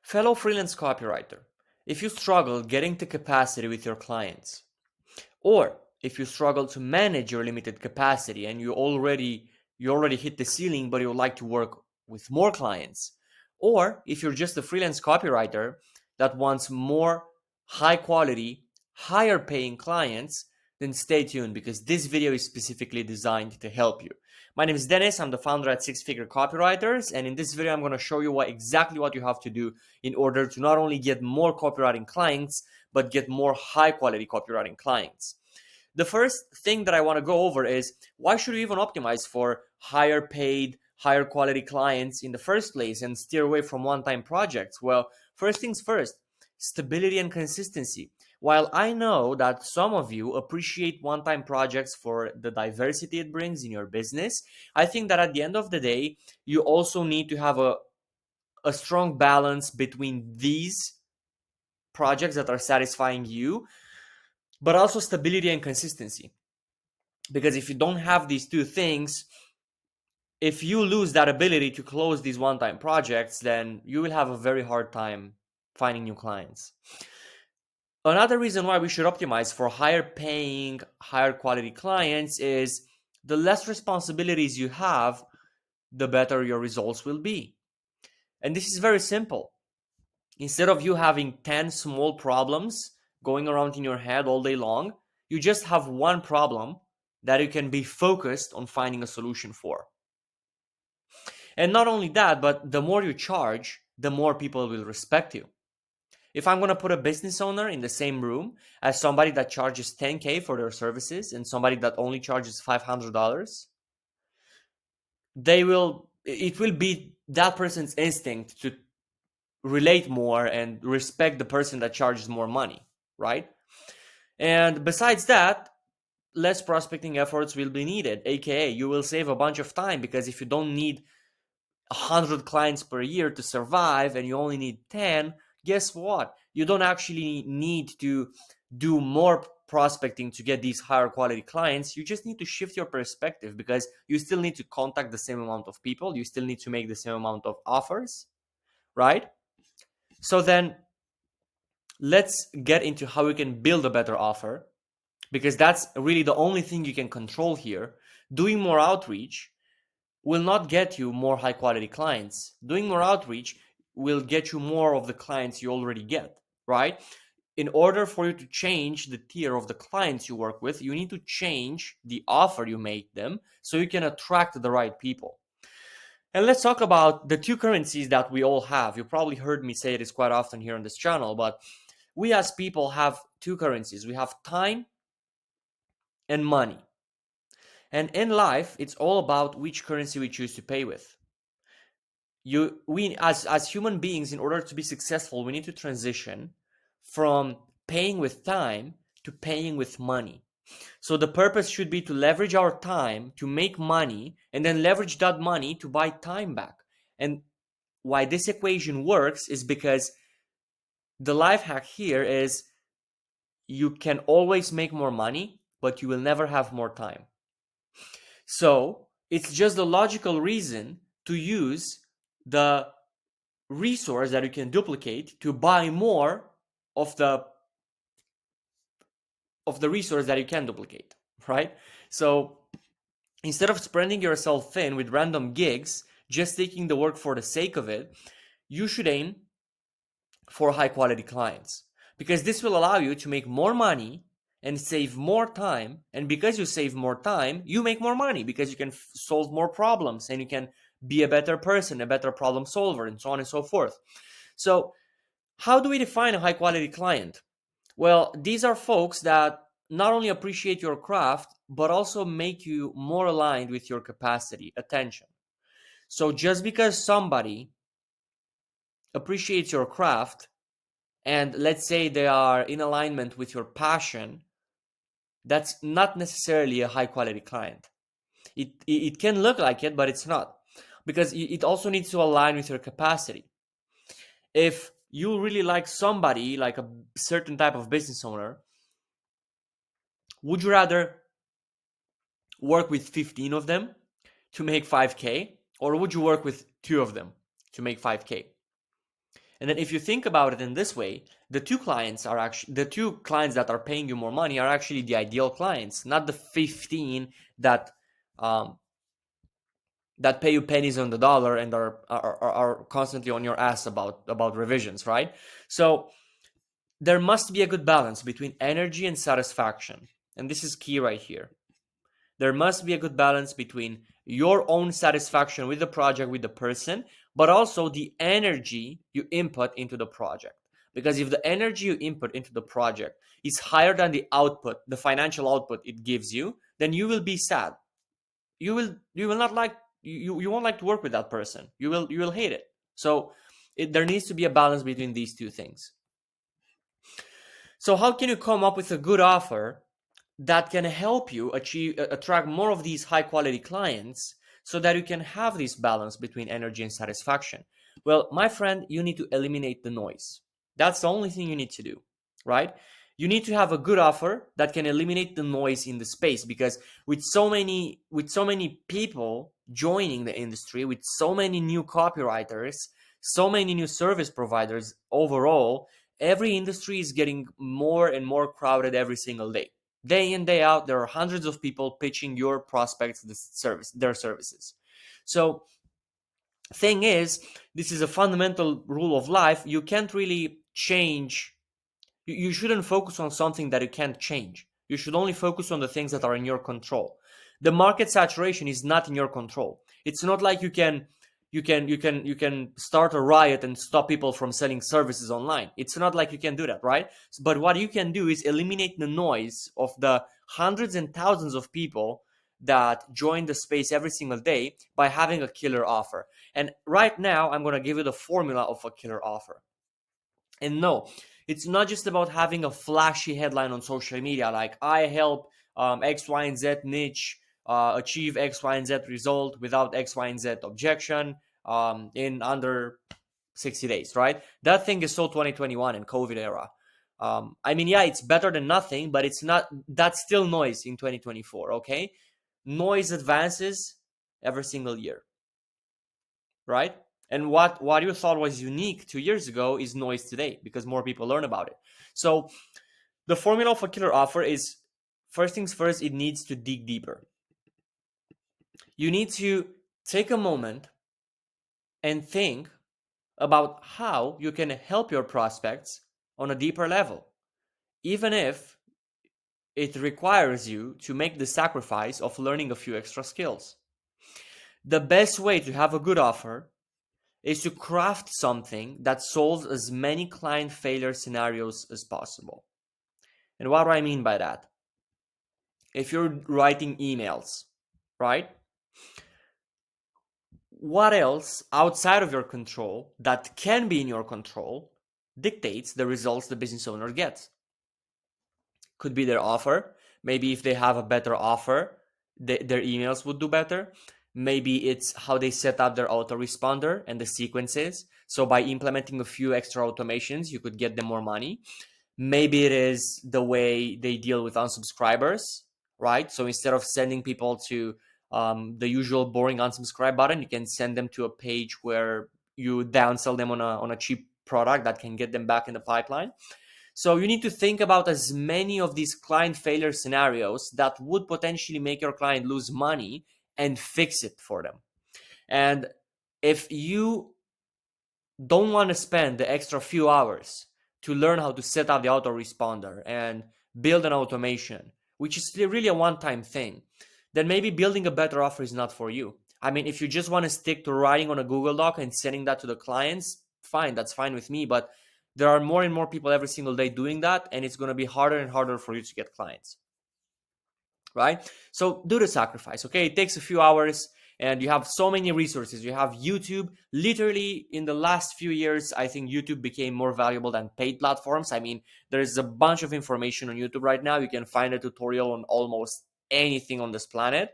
Fellow freelance copywriter, if you struggle getting to capacity with your clients, or if you struggle to manage your limited capacity and you already hit the ceiling but you would like to work with more clients, or if you're just a freelance copywriter that wants more high quality, higher paying clients, then stay tuned because this video is specifically designed to help you. My name is Dennis. I'm the founder at Six Figure Copywriters, and in this video I'm going to show you exactly what you have to do in order to not only get more copywriting clients but get more high quality copywriting clients. The first thing that I want to go over is, why should you even optimize for higher paid, higher quality clients in the first place and steer away from one-time projects? Well, first things first, stability and consistency. While I know that some of you appreciate one-time projects for the diversity it brings in your business, I think that at the end of the day, you also need to have a strong balance between these projects that are satisfying you, but also stability and consistency. Because if you don't have these two things, if you lose that ability to close these one-time projects, then you will have a very hard time finding new clients. Another reason why we should optimize for higher paying, higher quality clients is the less responsibilities you have, the better your results will be. And this is very simple. Instead of you having 10 small problems going around in your head all day long, you just have one problem that you can be focused on finding a solution for. And not only that, but the more you charge, the more people will respect you. If I'm going to put a business owner in the same room as somebody that charges $10K for their services and somebody that only charges $500, it will be that person's instinct to relate more and respect the person that charges more money, right? And besides that, less prospecting efforts will be needed, aka you will save a bunch of time, because if you don't need 100 clients per year to survive and you only need 10, guess what? You don't actually need to do more prospecting to get these higher quality clients. You just need to shift your perspective, because you still need to contact the same amount of people. You still need to make the same amount of offers, right? So then let's get into how we can build a better offer, because that's really the only thing you can control here. Doing more outreach will not get you more high quality clients. Doing more outreach will get you more of the clients you already get, right? In order for you to change the tier of the clients you work with, you need to change the offer you make them so you can attract the right people. And let's talk about the two currencies that we all have. You probably heard me say this quite often here on this channel, but we as people have two currencies. We have time and money. And in life, it's all about which currency we choose to pay with. We as human beings, in order to be successful, we need to transition from paying with time to paying with money. So the purpose should be to leverage our time to make money, and then leverage that money to buy time back. And why this equation works is because the life hack here is, you can always make more money, but you will never have more time. So it's just the logical reason to use the resource that you can duplicate to buy more of the resource that you can duplicate, right? So instead of spreading yourself thin with random gigs, just taking the work for the sake of it, you should aim for high quality clients, because this will allow you to make more money and save more time. And because you save more time, you make more money, because you can solve more problems and you can be a better person, a better problem solver, and so on and so forth. So how do we define a high quality client? Well, these are folks that not only appreciate your craft, but also make you more aligned with your capacity, attention. So just because somebody appreciates your craft, and let's say they are in alignment with your passion, that's not necessarily a high quality client. It can look like it, but it's not, because it also needs to align with your capacity. If you really like somebody, like a certain type of business owner, would you rather work with 15 of them to make 5K, or would you work with 2 of them to make 5K? And then if you think about it in this way, the two clients that are paying you more money are actually the ideal clients, not the 15 that um, that pay you pennies on the dollar and are constantly on your ass about revisions, right? So there must be a good balance between energy and satisfaction. And this is key right here. There must be a good balance between your own satisfaction with the project, with the person, but also the energy you input into the project. Because if the energy you input into the project is higher than the output, the financial output it gives you, then you will be sad. You will not like you won't like to work with that person. You will hate it. So there needs to be a balance between these two things. So how can you come up with a good offer that can help you attract more of these high quality clients so that you can have this balance between energy and satisfaction? Well, my friend, you need to eliminate the noise. That's the only thing you need to do, right? You need to have a good offer that can eliminate the noise in the space, because with so many people joining the industry, with so many new copywriters, so many new service providers overall, every industry is getting more and more crowded every single day. Day in, day out, there are hundreds of people pitching your prospects their services. So thing is, this is a fundamental rule of life. You can't really change. You shouldn't focus on something that you can't change. You should only focus on the things that are in your control. The market saturation is not in your control. It's not like you can start a riot and stop people from selling services online. It's not like you can do that, right? But what you can do is eliminate the noise of the hundreds and thousands of people that join the space every single day by having a killer offer. And right now, I'm going to give you the formula of a killer offer. And no, it's not just about having a flashy headline on social media like I help X, Y, and Z niche achieve X, Y, and Z result without X, Y, and Z objection in under 60 days, right? That thing is so 2021 and COVID era. I mean, yeah, it's better than nothing, but it's not, that's still noise in 2024, okay? Noise advances every single year, right? And what you thought was unique 2 years ago is noise today because more people learn about it. So the formula of a killer offer is, first things first, it needs to dig deeper. You need to take a moment and think about how you can help your prospects on a deeper level, even if it requires you to make the sacrifice of learning a few extra skills. The best way to have a good offer is to craft something that solves as many client failure scenarios as possible. And what do I mean by that? If you're writing emails, right? What else outside of your control that can be in your control dictates the results the business owner gets? Could be their offer. Maybe if they have a better offer, their emails would do better. Maybe it's how they set up their autoresponder and the sequences. So by implementing a few extra automations, you could get them more money. Maybe it is the way they deal with unsubscribers, right? So instead of sending people to the usual boring unsubscribe button, you can send them to a page where you downsell them on a cheap product that can get them back in the pipeline. So you need to think about as many of these client failure scenarios that would potentially make your client lose money and fix it for them. And if you don't want to spend the extra few hours to learn how to set up the autoresponder and build an automation, which is really a one-time thing, then maybe building a better offer is not for you. I mean, if you just want to stick to writing on a Google Doc and sending that to the clients, fine, that's fine with me. But there are more and more people every single day doing that, and it's going to be harder and harder for you to get clients, right? So do the sacrifice, okay? It takes a few hours, and you have so many resources. You have YouTube. Literally, in the last few years, I think YouTube became more valuable than paid platforms. I mean, there's a bunch of information on YouTube right now. You can find a tutorial on almost anything on this planet,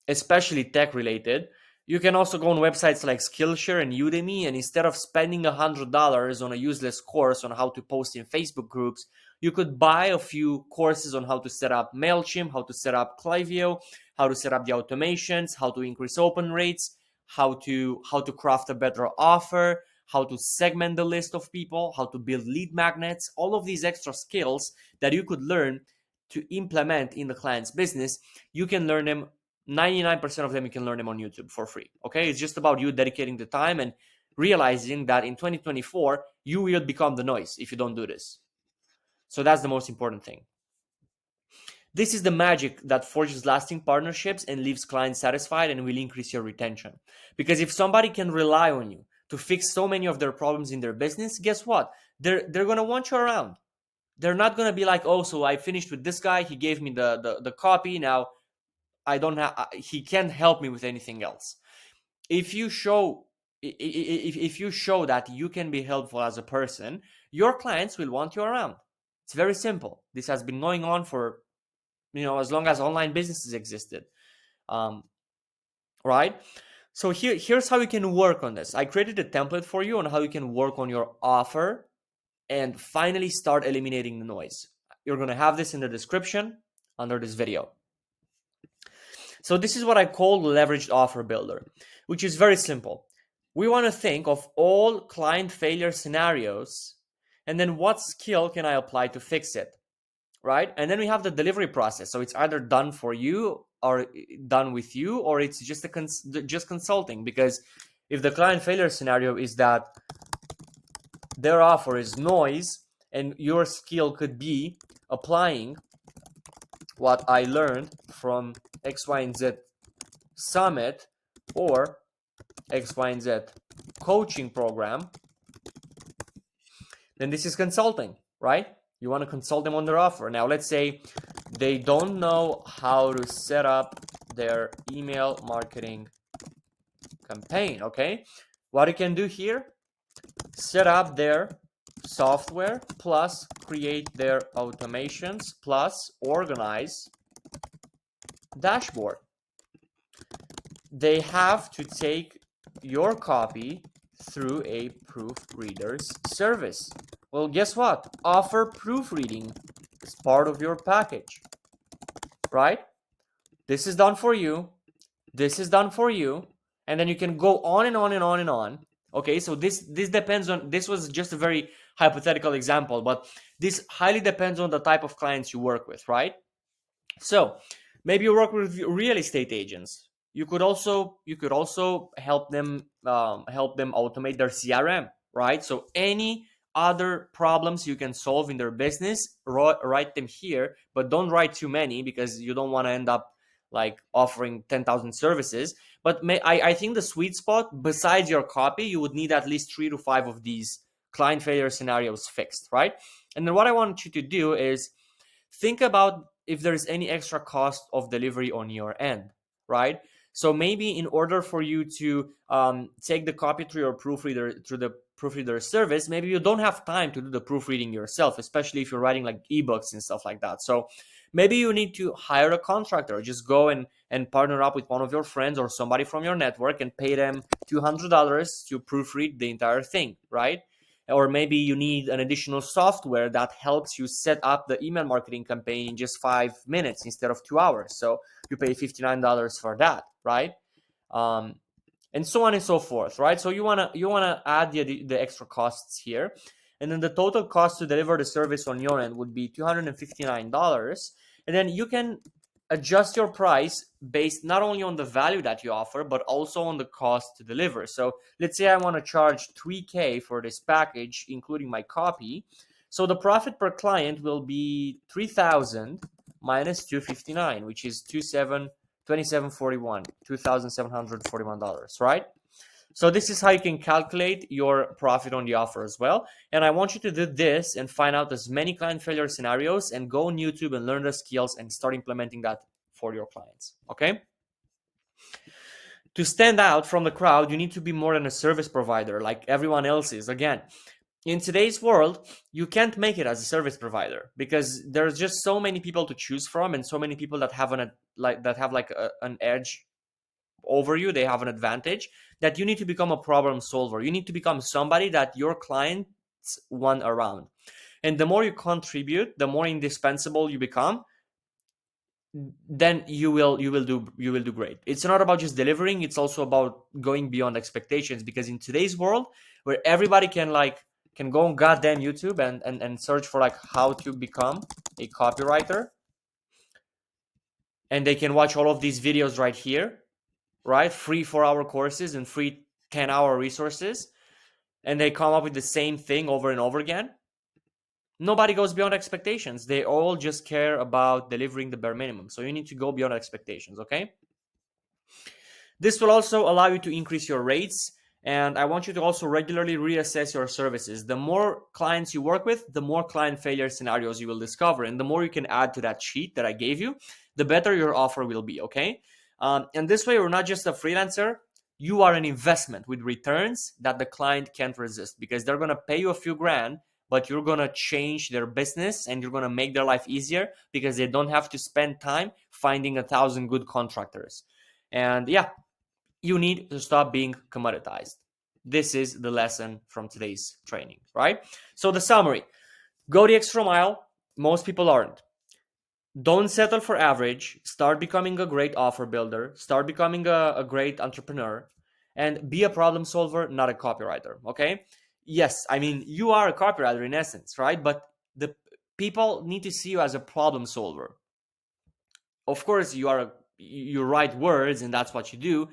especially tech related. You can also go on websites like Skillshare and Udemy, and instead of spending $100 on a useless course on how to post in Facebook groups, you could buy a few courses on how to set up MailChimp, how to set up Klaviyo, how to set up the automations, how to increase open rates, how to craft a better offer, how to segment the list of people, how to build lead magnets, all of these extra skills that you could learn to implement in the client's business. You can learn them, 99% of them you can learn them on YouTube for free. Okay, it's just about you dedicating the time and realizing that in 2024 you will become the noise if you don't do this. So that's the most important thing. This is the magic that forges lasting partnerships and leaves clients satisfied and will increase your retention. Because if somebody can rely on you to fix so many of their problems in their business, guess what? They're going to want you around. They're not going to be like, oh, so I finished with this guy. He gave me the copy. Now I don't have, he can't help me with anything else. If you show that you can be helpful as a person, your clients will want you around. It's very simple. This has been going on for, as long as online businesses existed. Right? So here's how you can work on this. I created a template for you on how you can work on your offer and finally start eliminating the noise. You're going to have this in the description under this video. So this is what I call leveraged offer builder, which is very simple. We want to think of all client failure scenarios and then what skill can I apply to fix it, right? And then we have the delivery process. So it's either done for you or done with you, or it's just just consulting. Because if the client failure scenario is that their offer is noise and your skill could be applying what I learned from X, Y, and Z summit or X, Y, and Z coaching program, then this is consulting, right? You want to consult them on their offer. Now, let's say they don't know how to set up their email marketing campaign, okay? What you can do here, set up their software, plus create their automations, plus organize dashboard. They have to take your copy through a proofreader's service. Well, guess what? Offer proofreading is part of your package, right? This is done for you. This is done for you. And then you can go on and on and on and on. Okay, so this depends on, this was just a very hypothetical example, but this highly depends on the type of clients you work with, right? So maybe you work with real estate agents. You could also help them automate their CRM, right? So any other problems you can solve in their business, write them here, but don't write too many because you don't want to end up like offering 10,000 services. But I think the sweet spot, besides your copy, you would need at least 3 to 5 of these client failure scenarios fixed, right? And then what I want you to do is think about if there's any extra cost of delivery on your end, right? So maybe in order for you to take the copy through the proofreader service, maybe you don't have time to do the proofreading yourself, especially if you're writing like ebooks and stuff like that. So maybe you need to hire a contractor. Just go and partner up with one of your friends or somebody from your network and pay them $200 to proofread the entire thing, right? Or maybe you need an additional software that helps you set up the email marketing campaign in just 5 minutes instead of 2 hours. So you pay $59 for that, right? And so on and so forth, right? So you wanna add the extra costs here, and then the total cost to deliver the service on your end would be $259, and then you can adjust your price based not only on the value that you offer, but also on the cost to deliver. So let's say I want to charge $3,000 for this package, including my copy. So the profit per client will be $3,000 minus $259, which is $2,741, right? So this is how you can calculate your profit on the offer as well. And I want you to do this and find out as many client failure scenarios and go on YouTube and learn the skills and start implementing that for your clients, okay? To stand out from the crowd, you need to be more than a service provider like everyone else is. Again, in today's world, you can't make it as a service provider because there's just so many people to choose from and so many people that have an edge over you. They have an advantage that you need to become a problem solver. You need to become somebody that your clients want around. And the more you contribute, the more indispensable you become, then you will do great. It's not about just delivering, it's also about going beyond expectations, because in today's world, where everybody can go on goddamn YouTube and search for like how to become a copywriter, and they can watch all of these videos right here, right? Free 4-hour courses and free 10-hour resources, and they come up with the same thing over and over again. Nobody goes beyond expectations. They all just care about delivering the bare minimum. So you need to go beyond expectations, okay? This will also allow you to increase your rates, and I want you to also regularly reassess your services. The more clients you work with, the more client failure scenarios you will discover, and the more you can add to that sheet that I gave you, the better your offer will be, okay? And this way, you're not just a freelancer, you are an investment with returns that the client can't resist, because they're gonna pay you a few grand, but you're gonna change their business and you're gonna make their life easier because they don't have to spend time finding 1,000 good contractors. And yeah, you need to stop being commoditized. This is the lesson from today's training, right? So the summary: go the extra mile. Most people aren't. Don't settle for average. Start becoming a great offer builder. Start becoming a great entrepreneur, and be a problem solver, not a copywriter, okay? Yes, I mean, you are a copywriter in essence, right? But the people need to see you as a problem solver. Of course, you write words and that's what you do,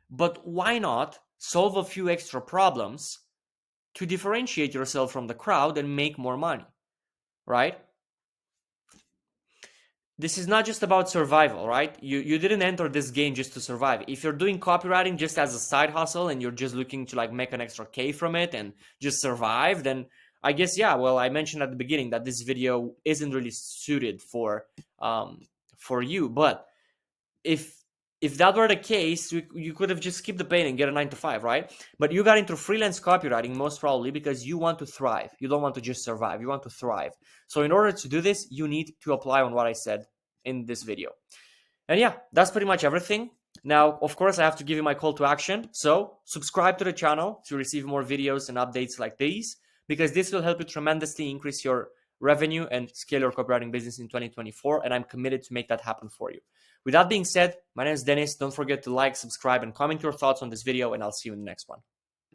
but why not solve a few extra problems to differentiate yourself from the crowd and make more money, right? This is not just about survival, right? You didn't enter this game just to survive. If you're doing copywriting just as a side hustle and you're just looking to like make an extra K from it and just survive, then I guess, yeah, well, I mentioned at the beginning that this video isn't really suited for you. But if that were the case, you could have just skipped the pain and get a 9 to 5, right? But you got into freelance copywriting most probably because you want to thrive. You don't want to just survive. You want to thrive. So in order to do this, you need to apply on what I said in this video. And yeah, that's pretty much everything. Now, of course, I have to give you my call to action. So subscribe to the channel to receive more videos and updates like these, because this will help you tremendously increase your revenue and scale your copywriting business in 2024. And I'm committed to make that happen for you. With that being said, my name is Dennis. Don't forget to like, subscribe, and comment your thoughts on this video, and I'll see you in the next one.